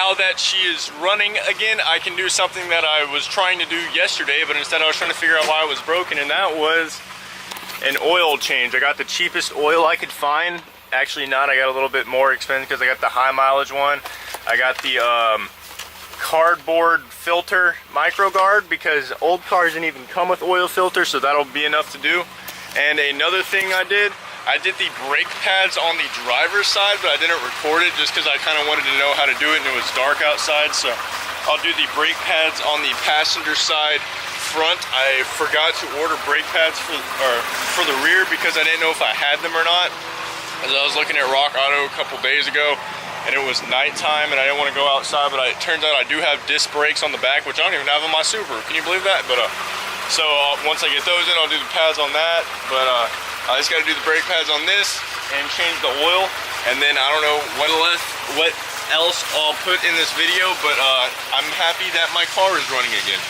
now that she is running again, I can do something that I was trying to do yesterday, but instead I was trying to figure out why it was broken, and that was an oil change. I got the cheapest oil I could find. Actually not, I got a little bit more expensive because I got the high mileage one. I got the cardboard filter micro guard because old cars didn't even come with oil filters, so that'll be enough to do. And another thing I did the brake pads on the driver's side, but I didn't record it just because I kind of wanted to know how to do it and it was dark outside. So I'll do the brake pads on the passenger side front. I forgot to order brake pads for the rear because I didn't know if I had them or not. As I was looking at Rock Auto a couple days ago and it was nighttime and I didn't want to go outside, but it turns out I do have disc brakes on the back, which I don't even have on my Subaru. Can you believe that? But so once I get those in, I'll do the pads on that. But I just got to do the brake pads on this and change the oil, and then I don't know what else I'll put in this video, but I'm happy that my car is running again.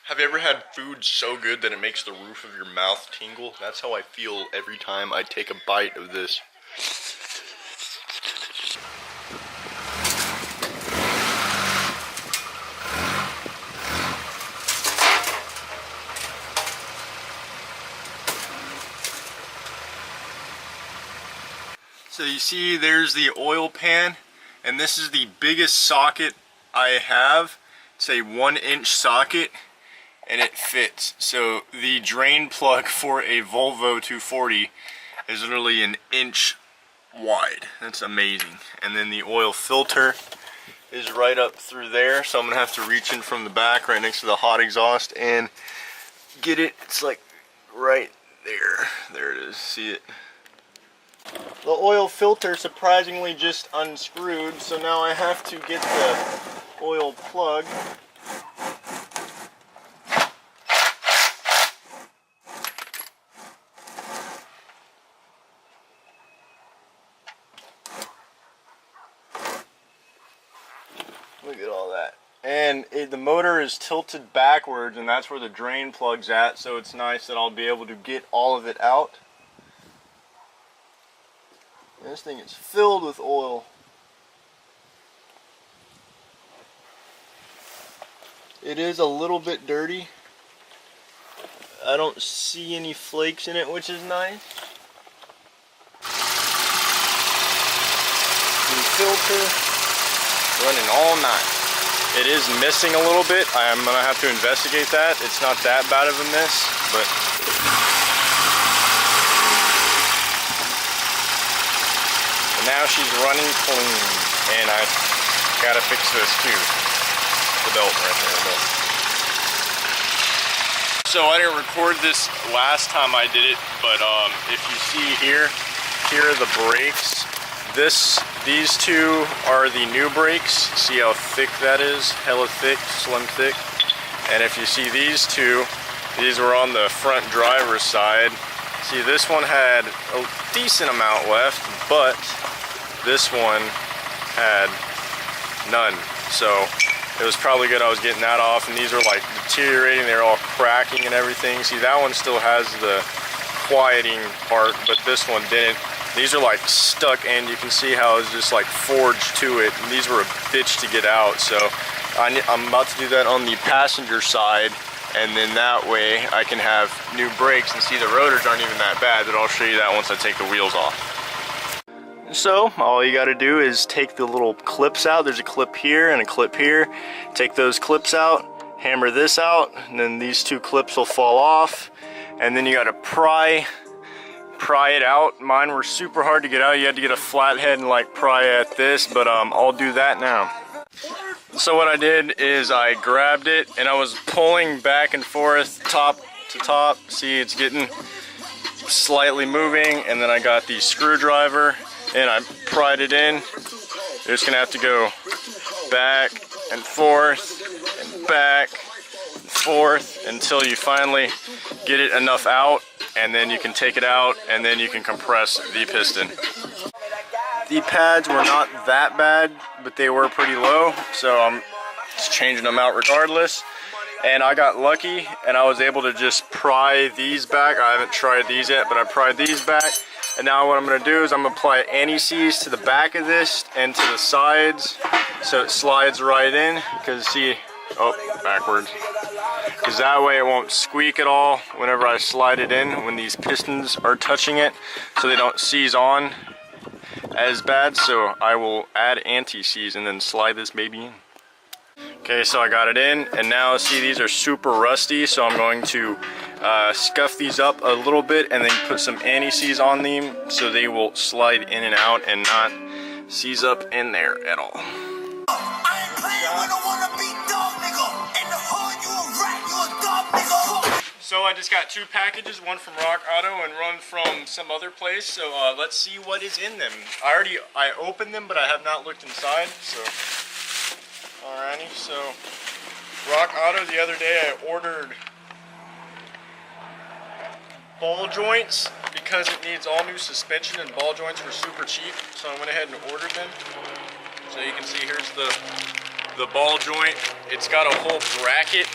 Have you ever had food so good that it makes the roof of your mouth tingle? That's how I feel every time I take a bite of this. So you see there's the oil pan, and this is the biggest socket I have. It's a 1-inch socket and it fits. So the drain plug for a Volvo 240 is literally an inch wide. That's amazing. And then the oil filter is right up through there, so I'm gonna have to reach in from the back right next to the hot exhaust and get it. It's like right there. There it is. See it? The oil filter surprisingly just unscrewed, so now I have to get the oil plug. Look at all that. And the motor is tilted backwards, and that's where the drain plug's at, so it's nice that I'll be able to get all of it out. This thing is filled with oil. It is a little bit dirty. I don't see any flakes in it, which is nice. The filter running all night. It is missing a little bit. I'm gonna have to investigate that. It's not that bad of a miss, but now she's running clean, and I gotta fix this too. The belt right there. So I didn't record this last time I did it, but if you see here are the brakes. These two are the new brakes. See how thick that is? Hella thick, slim thick. And if you see these two, these were on the front driver's side. See, this one had a decent amount left, but this one had none, so it was probably good I was getting that off. And these are like deteriorating, they're all cracking and everything. See, that one still has the quieting part, but this one didn't. These are like stuck, and you can see how it's just like forged to it, and these were a bitch to get out. So I'm about to do that on the passenger side, and then that way I can have new brakes. And see, the rotors aren't even that bad, but I'll show you that once I take the wheels off. So all you got to do is take the little clips out. There's a clip here and a clip here. Take those clips out, hammer this out, and then these two clips will fall off, and then you got to pry it out. Mine were super hard to get out. You had to get a flathead and like pry at this, but I'll do that now. So what I did is I grabbed it and I was pulling back and forth top to top. See, it's getting slightly moving, and then I got the screwdriver and I pried it in. You're just gonna have to go back and forth and back and forth until you finally get it enough out, and then you can take it out and then you can compress the piston. The pads were not that bad, but they were pretty low, so I'm just changing them out regardless. And I got lucky and I was able to just pry these back. I haven't tried these yet, but I pried these back. And now what I'm going to do is I'm going to apply anti-seize to the back of this and to the sides so it slides right in. Because see, oh, backwards. Because that way it won't squeak at all whenever I slide it in when these pistons are touching it, so they don't seize on as bad. So I will add anti-seize and then slide this baby in. Okay, so I got it in, and now see these are super rusty, so I'm going to scuff these up a little bit and then put some anti-seize on them so they will slide in and out and not seize up in there at all. So I just got 2 packages, one from Rock Auto and one from some other place. So let's see what is in them. I opened them, but I have not looked inside. So alrighty. So Rock Auto, the other day I ordered ball joints because it needs all new suspension, and ball joints were super cheap. So I went ahead and ordered them. So you can see here's the ball joint. It's got a whole bracket.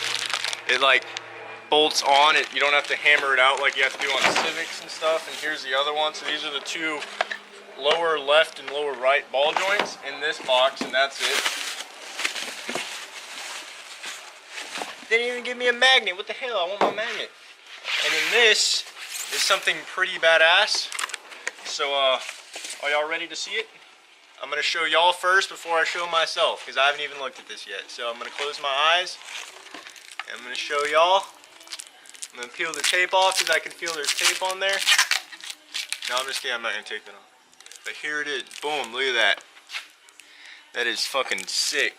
It like bolts on it. You don't have to hammer it out like you have to do on Civics and stuff. And here's the other one. So these are the 2 lower left and lower right ball joints in this box, and that's it. They didn't even give me a magnet. What the hell? I want my magnet. And then this is something pretty badass. So are y'all ready to see it? I'm going to show y'all first before I show myself, because I haven't even looked at this yet. So I'm going to close my eyes. And I'm going to show y'all. I'm going to peel the tape off because I can feel there's tape on there. No, I'm just kidding. I'm not going to take that off. But here it is. Boom. Look at that. That is fucking sick.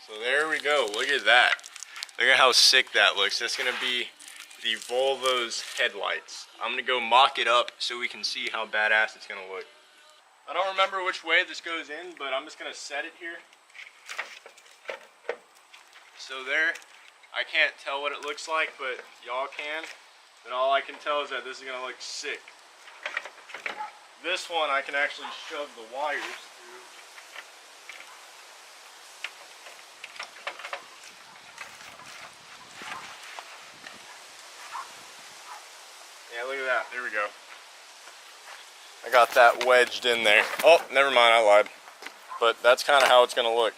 So there we go. Look at that. Look at how sick that looks. That's going to be the Volvo's headlights. I'm going to go mock it up so we can see how badass it's going to look. I don't remember which way this goes in, but I'm just going to set it here. So there, I can't tell what it looks like, but y'all can. And all I can tell is that this is going to look sick. This one I can actually shove the wires through. Yeah, look at that. There we go. I got that wedged in there. Oh, never mind, I lied. But that's kind of how it's going to look.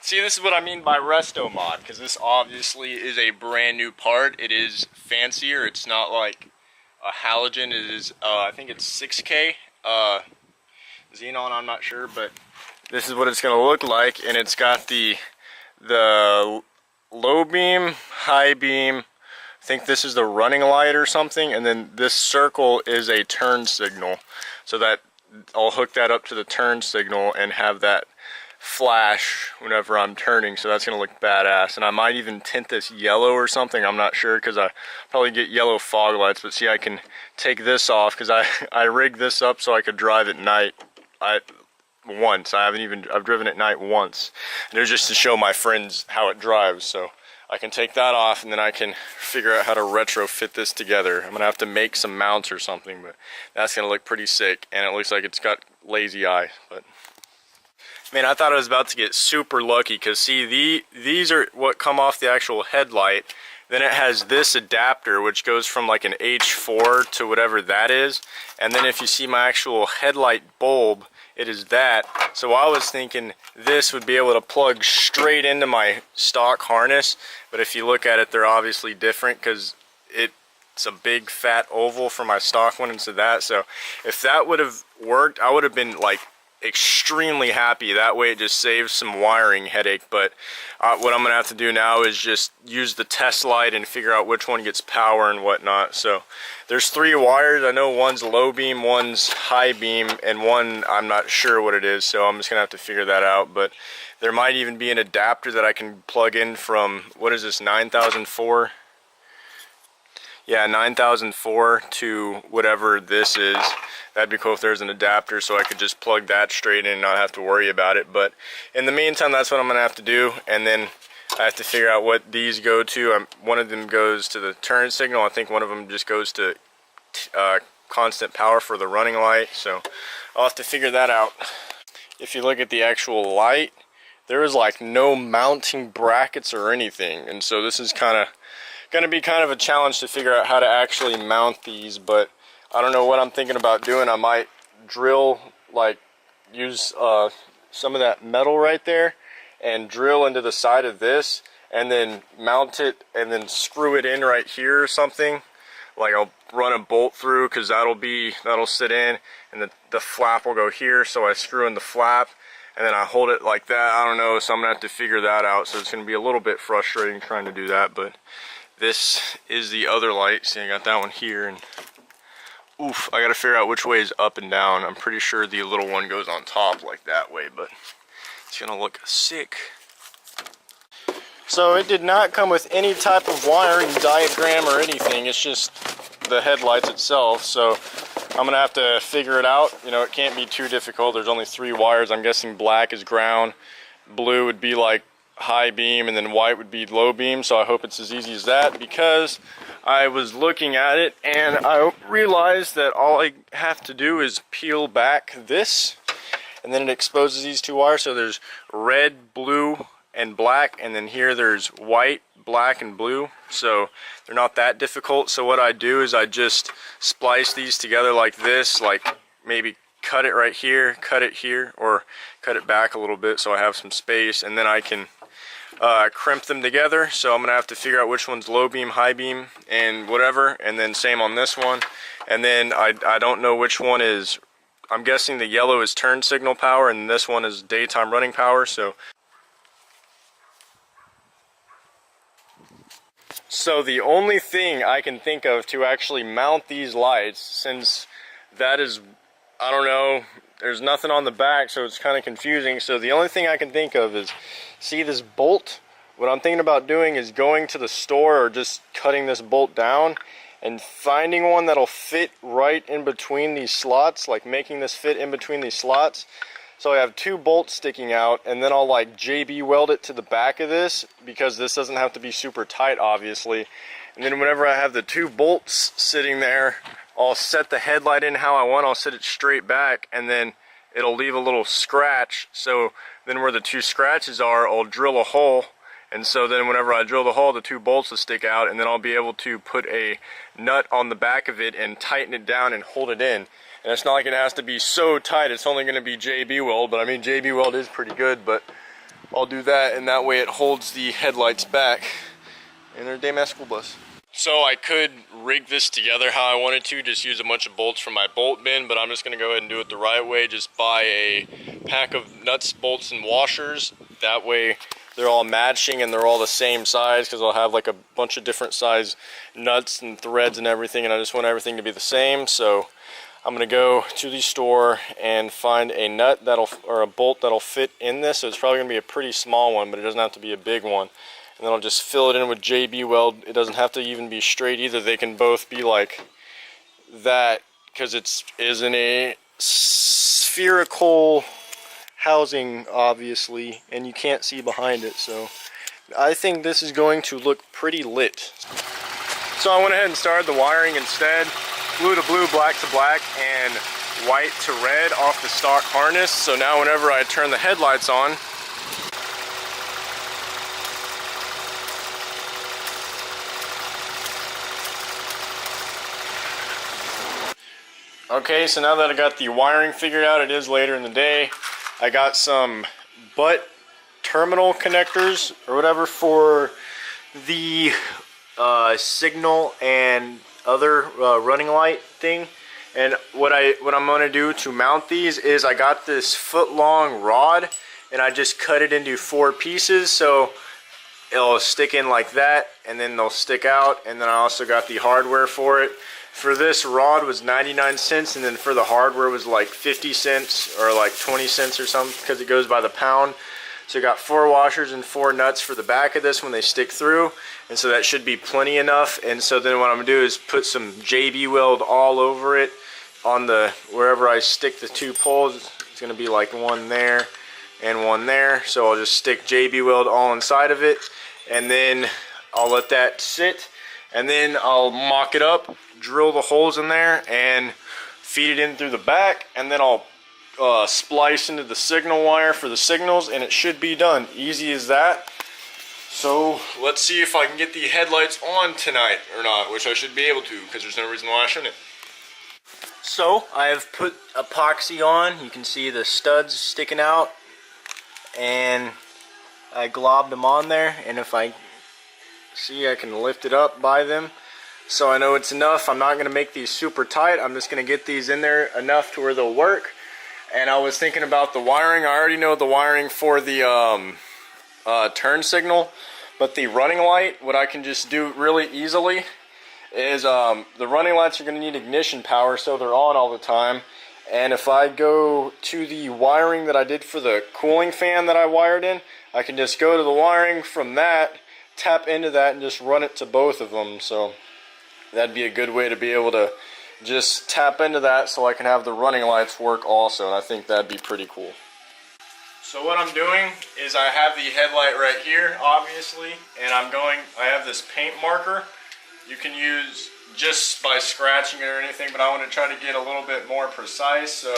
See, this is what I mean by Restomod, because this obviously is a brand new part. It is fancier. It's not like a halogen. It is, I think it's 6K. Xenon, I'm not sure, but this is what it's going to look like. And it's got the low beam, high beam. I think this is the running light or something, and then this circle is a turn signal, so that I'll hook that up to the turn signal and have that flash whenever I'm turning. So that's gonna look badass. And I might even tint this yellow or something. I'm not sure, because I probably get yellow fog lights. But see, I can take this off because I rigged this up so I could drive at night. I've driven at night once, and it was just to show my friends how it drives. So I can take that off, and then I can figure out how to retrofit this together. I'm going to have to make some mounts or something, but that's going to look pretty sick. And it looks like it's got lazy eye. But man, I thought I was about to get super lucky, because see, these are what come off the actual headlight. Then it has this adapter, which goes from like an H4 to whatever that is. And then if you see my actual headlight bulb, it is that. So I was thinking this would be able to plug straight into my stock harness, but if you look at it, they're obviously different, because it's a big fat oval for my stock one instead of that. So if that would have worked, I would have been like extremely happy. That way it just saves some wiring headache. But what I'm gonna have to do now is just use the test light and figure out which one gets power and whatnot. So there's 3 wires. I know one's low beam, one's high beam, and one I'm not sure what it is, so I'm just gonna have to figure that out. But there might even be an adapter that I can plug in from, what is this, 9004? Yeah, 9004 to whatever this is. That'd be cool if there's an adapter, so I could just plug that straight in and not have to worry about it. But in the meantime, that's what I'm gonna have to do. And then I have to figure out what these go to. One of them goes to the turn signal. I think one of them just goes to constant power for the running light, so I'll have to figure that out. If you look at the actual light, there is like no mounting brackets or anything, and so this is gonna be kind of a challenge to figure out how to actually mount these. But I don't know what I'm thinking about doing. I might drill, like use some of that metal right there and drill into the side of this and then mount it and then screw it in right here or something. Like I'll run a bolt through, because that'll sit in, and the flap will go here, so I screw in the flap and then I hold it like that. I don't know, so I'm gonna have to figure that out. So it's gonna be a little bit frustrating trying to do that. But this is the other light. See, I got that one here, and oof, I gotta figure out which way is up and down. I'm pretty sure the little one goes on top like that way, but it's gonna look sick. So it did not come with any type of wiring diagram or anything. It's just the headlights itself. So I'm gonna have to figure it out. You know, it can't be too difficult. There's only 3 wires. I'm guessing black is ground, blue would be like high beam, and then white would be low beam. So I hope it's as easy as that, because I was looking at it and I realized that all I have to do is peel back this, and then it exposes these 2 wires. So there's red, blue, and black, and then here there's white, black, and blue. So they're not that difficult. So what I do is I just splice these together like this, like maybe cut it right here, cut it here, or cut it back a little bit so I have some space, and then I can crimp them together. So I'm gonna have to figure out which one's low beam, high beam, and whatever, and then same on this one. And then I don't know which one is, I'm guessing the yellow is turn signal power and this one is daytime running power. So the only thing I can think of to actually mount these lights, since that is, I don't know, there's nothing on the back, so it's kind of confusing. So the only thing I can think of is, see this bolt? What I'm thinking about doing is going to the store or just cutting this bolt down and finding one that'll fit right in between these slots, like making this fit in between these slots. So I have 2 bolts sticking out, and then I'll like JB weld it to the back of this, because this doesn't have to be super tight, obviously. And then whenever I have the 2 bolts sitting there, I'll set the headlight in how I want. I'll set it straight back, and then it'll leave a little scratch. So then where the 2 scratches are, I'll drill a hole. And so then whenever I drill the hole, the 2 bolts will stick out, and then I'll be able to put a nut on the back of it and tighten it down and hold it in. And it's not like it has to be so tight. It's only going to be JB weld, but I mean JB weld is pretty good, but I'll do that, and that way it holds the headlights back. And they're a damn school bus. So I could rig this together how I wanted to, just use a bunch of bolts from my bolt bin, but I'm just going to go ahead and do it the right way. Just buy a pack of nuts, bolts, and washers. That way they're all matching and they're all the same size, because I'll have like a bunch of different size nuts and threads and everything, and I just want everything to be the same. So I'm gonna go to the store and find a nut or a bolt that'll fit in this. So it's probably gonna be a pretty small one, but it doesn't have to be a big one. And then I'll just fill it in with JB weld. It doesn't have to even be straight either. They can both be like that, because it is in a spherical housing, obviously, and you can't see behind it. So I think this is going to look pretty lit. So I went ahead and started the wiring instead. Blue to blue, black to black, and white to red off the stock harness. So now whenever I turn the headlights on, okay, so now that I got the wiring figured out, it is later in the day. I got some butt terminal connectors or whatever for the signal and other running light thing. And what I'm going to do to mount these is, I got this foot-long rod and I just cut it into 4 pieces, so it'll stick in like that, and then they'll stick out. And then I also got the hardware for it. For this rod was 99 cents, and then for the hardware was like 50 cents or like 20 cents or something, because it goes by the pound. So I got 4 washers and 4 nuts for the back of this when they stick through, and so that should be plenty enough. And so then what I'm gonna do is put some JB weld all over it on the, wherever I stick the 2 poles. It's gonna be like one there and one there. So I'll just stick JB weld all inside of it, and then I'll let that sit. and then I'll mock it up, drill the holes in there, and feed it in through the back, and then I'll splice into the signal wire for the signals, and it should be done. Easy as that. So let's see if I can get the headlights on tonight or not, which I should be able to, because there's no reason why I shouldn't. So I have put epoxy on. You can see the studs sticking out, and I globbed them on there, and if I see, I can lift it up by them, so I know it's enough. I'm not going to make these super tight. I'm just going to get these in there enough to where they'll work. And I was thinking about the wiring. I already know the wiring for the turn signal, but the running light, what I can just do really easily is the running lights are going to need ignition power, so they're on all the time. And if I go to the wiring that I did for the cooling fan that I wired in, I can just go to the wiring from that, tap into that, and just run it to both of them. So that'd be a good way to be able to just tap into that so I can have the running lights work also, and I think that'd be pretty cool. So what I'm doing is I have the headlight right here, obviously, and I have this paint marker. You can use just by scratching it or anything, but I want to try to get a little bit more precise. So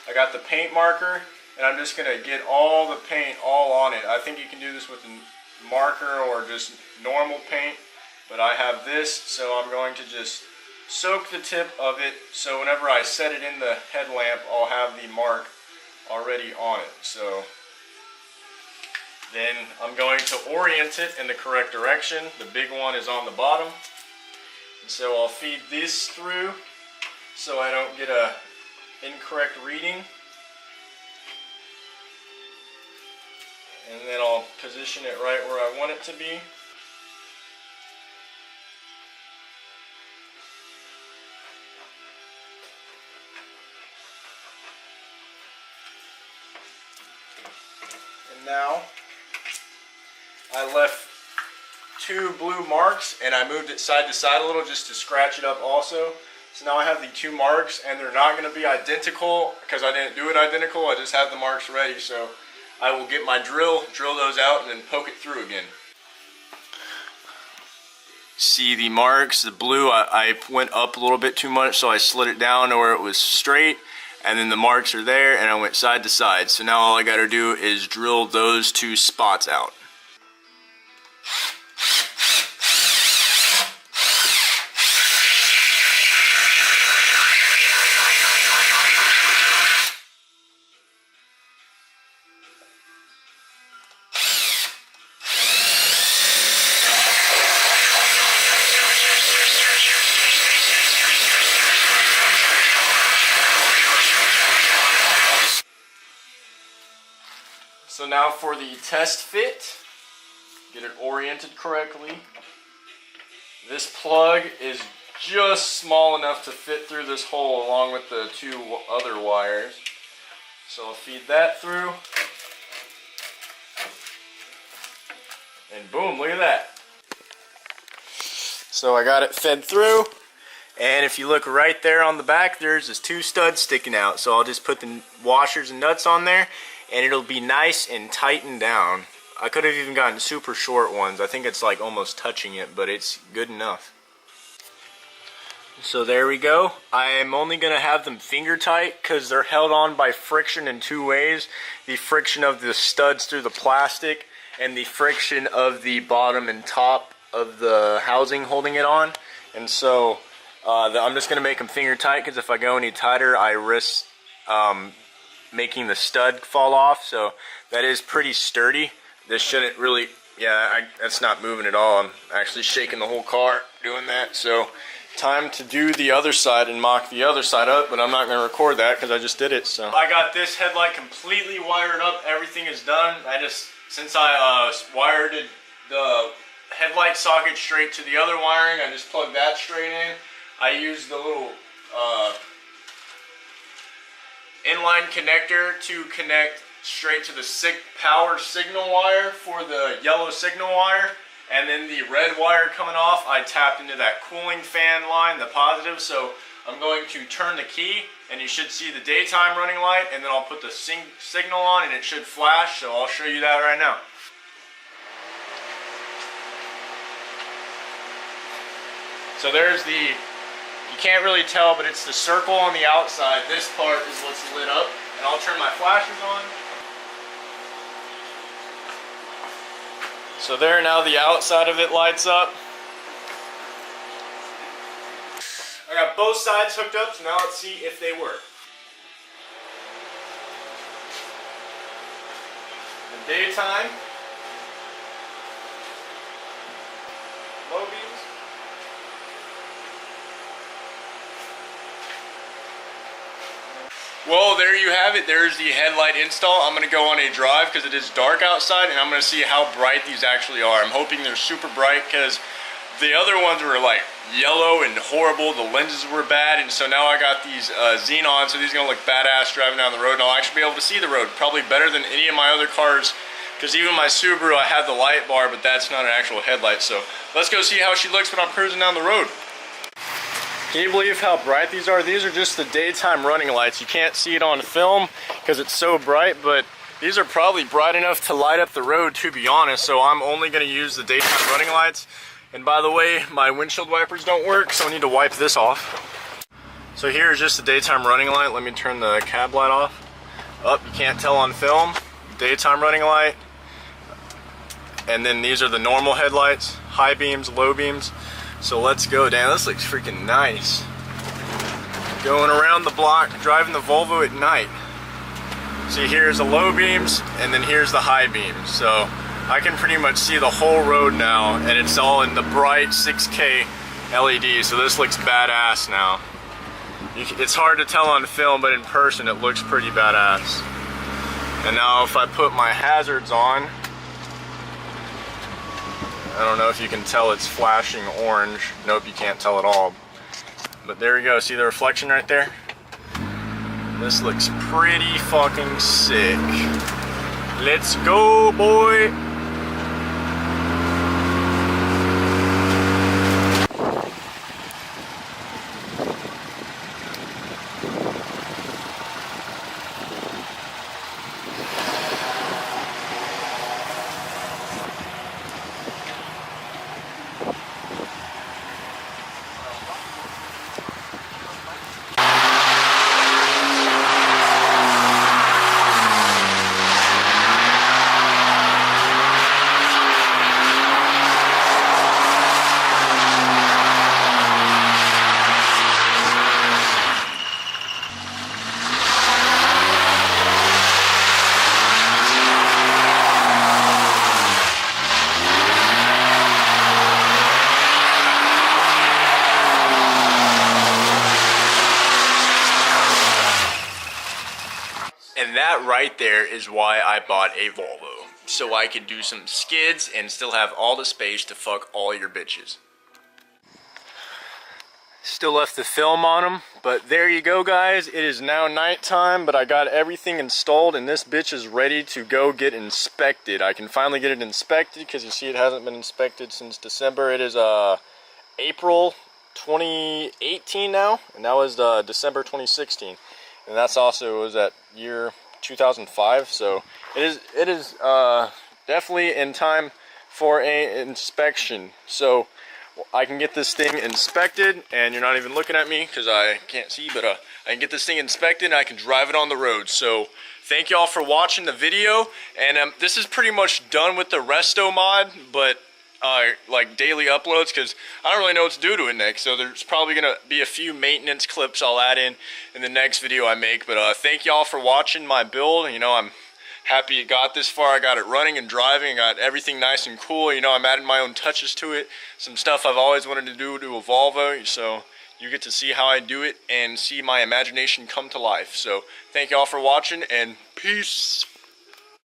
I got the paint marker, and I'm just going to get all the paint all on it. I think you can do this with a marker or just normal paint, but I have this, so I'm going to just soak the tip of it, so whenever I set it in the headlamp, I'll have the mark already on it. So then I'm going to orient it in the correct direction. The big one is on the bottom, and so I'll feed this through so I don't get a incorrect reading, and then I'll position it right where I want it to be. Now I left 2 blue marks, and I moved it side to side a little just to scratch it up also. So now I have the 2 marks, and they're not going to be identical because I didn't do it identical. I just have the marks ready, so I will get my drill those out, and then poke it through again. See the marks, the blue, I went up a little bit too much, so I slid it down to where it was straight. And then the marks are there, and I went side to side. So now all I gotta do is drill those 2 spots out. So now for the test fit, get it oriented correctly. This plug is just small enough to fit through this hole along with the 2 other wires. So I'll feed that through. And boom, look at that. So I got it fed through. And if you look right there on the back, there's just 2 studs sticking out. So I'll just put the washers and nuts on there, and it'll be nice and tightened down. I could have even gotten super short ones. I think it's like almost touching it, but it's good enough. So there we go. I am only going to have them finger tight because they're held on by friction in 2 ways. The friction of the studs through the plastic, and the friction of the bottom and top of the housing holding it on. And so I'm just going to make them finger tight, because if I go any tighter, I risk making the stud fall off. So that is pretty sturdy. This shouldn't really, that's not moving at all. I'm actually shaking the whole car doing that. So time to do the other side and mock the other side up, but I'm not going to record that because I just did it. So I got this headlight completely wired up. Everything is done. Since I wired the headlight socket straight to the other wiring, I just plugged that straight in. I used the little inline connector to connect straight to the power signal wire for the yellow signal wire, and then the red wire coming off, I tapped into that cooling fan line, the positive. So I'm going to turn the key, and you should see the daytime running light, and then I'll put the signal on, and it should flash. So I'll show you that right now. So there's the, you can't really tell, but it's the circle on the outside. This part is what's lit up. And I'll turn my flashes on. So there, now the outside of it lights up. I got both sides hooked up, so now let's see if they work. In daytime, low beams. Well, there you have it. There's the headlight install. I'm going to go on a drive because it is dark outside, and I'm going to see how bright these actually are. I'm hoping they're super bright because the other ones were like yellow and horrible. The lenses were bad, and so now I got these xenon, so these are going to look badass driving down the road, and I'll actually be able to see the road probably better than any of my other cars, because even my Subaru, I have the light bar, but that's not an actual headlight. So let's go see how she looks when I'm cruising down the road. Can you believe how bright these are? These are just the daytime running lights. You can't see it on film because it's so bright, but these are probably bright enough to light up the road, to be honest. So I'm only going to use the daytime running lights. And by the way, my windshield wipers don't work, so I need to wipe this off. So here's just the daytime running light. Let me turn the cab light off. Up, you can't tell on film. Daytime running light. And then these are the normal headlights, high beams, low beams. So let's go down. This looks freaking nice. Going around the block, driving the Volvo at night. See, here's the low beams, and then here's the high beams. So I can pretty much see the whole road now, and it's all in the bright 6K LED. So this looks badass now. It's hard to tell on film, but in person it looks pretty badass. And now if I put my hazards on, I don't know if you can tell, it's flashing orange. Nope, you can't tell at all. But there we go, see the reflection right there? This looks pretty fucking sick. Let's go, boy! And that right there is why I bought a Volvo. So I could do some skids and still have all the space to fuck all your bitches. Still left the film on them, but there you go, guys. It is now nighttime, but I got everything installed and this bitch is ready to go get inspected. I can finally get it inspected because you see it hasn't been inspected since December. It is April 2018 now, and that was December 2016. And that's also was at year 2005, so it is definitely in time for a inspection. So I can get this thing inspected, and you're not even looking at me because I can't see, but I can get this thing inspected and I can drive it on the road. So thank y'all for watching the video, and this is pretty much done with the Restomod, but like daily uploads, because I don't really know what to do to it next. So there's probably gonna be a few maintenance clips I'll add in the next video I make. But thank y'all for watching my build. You know, I'm happy it got this far. I got it running and driving. I got everything nice and cool. You know, I'm adding my own touches to it. Some stuff I've always wanted to do to a Volvo. So you get to see how I do it and see my imagination come to life. So thank y'all for watching, and peace.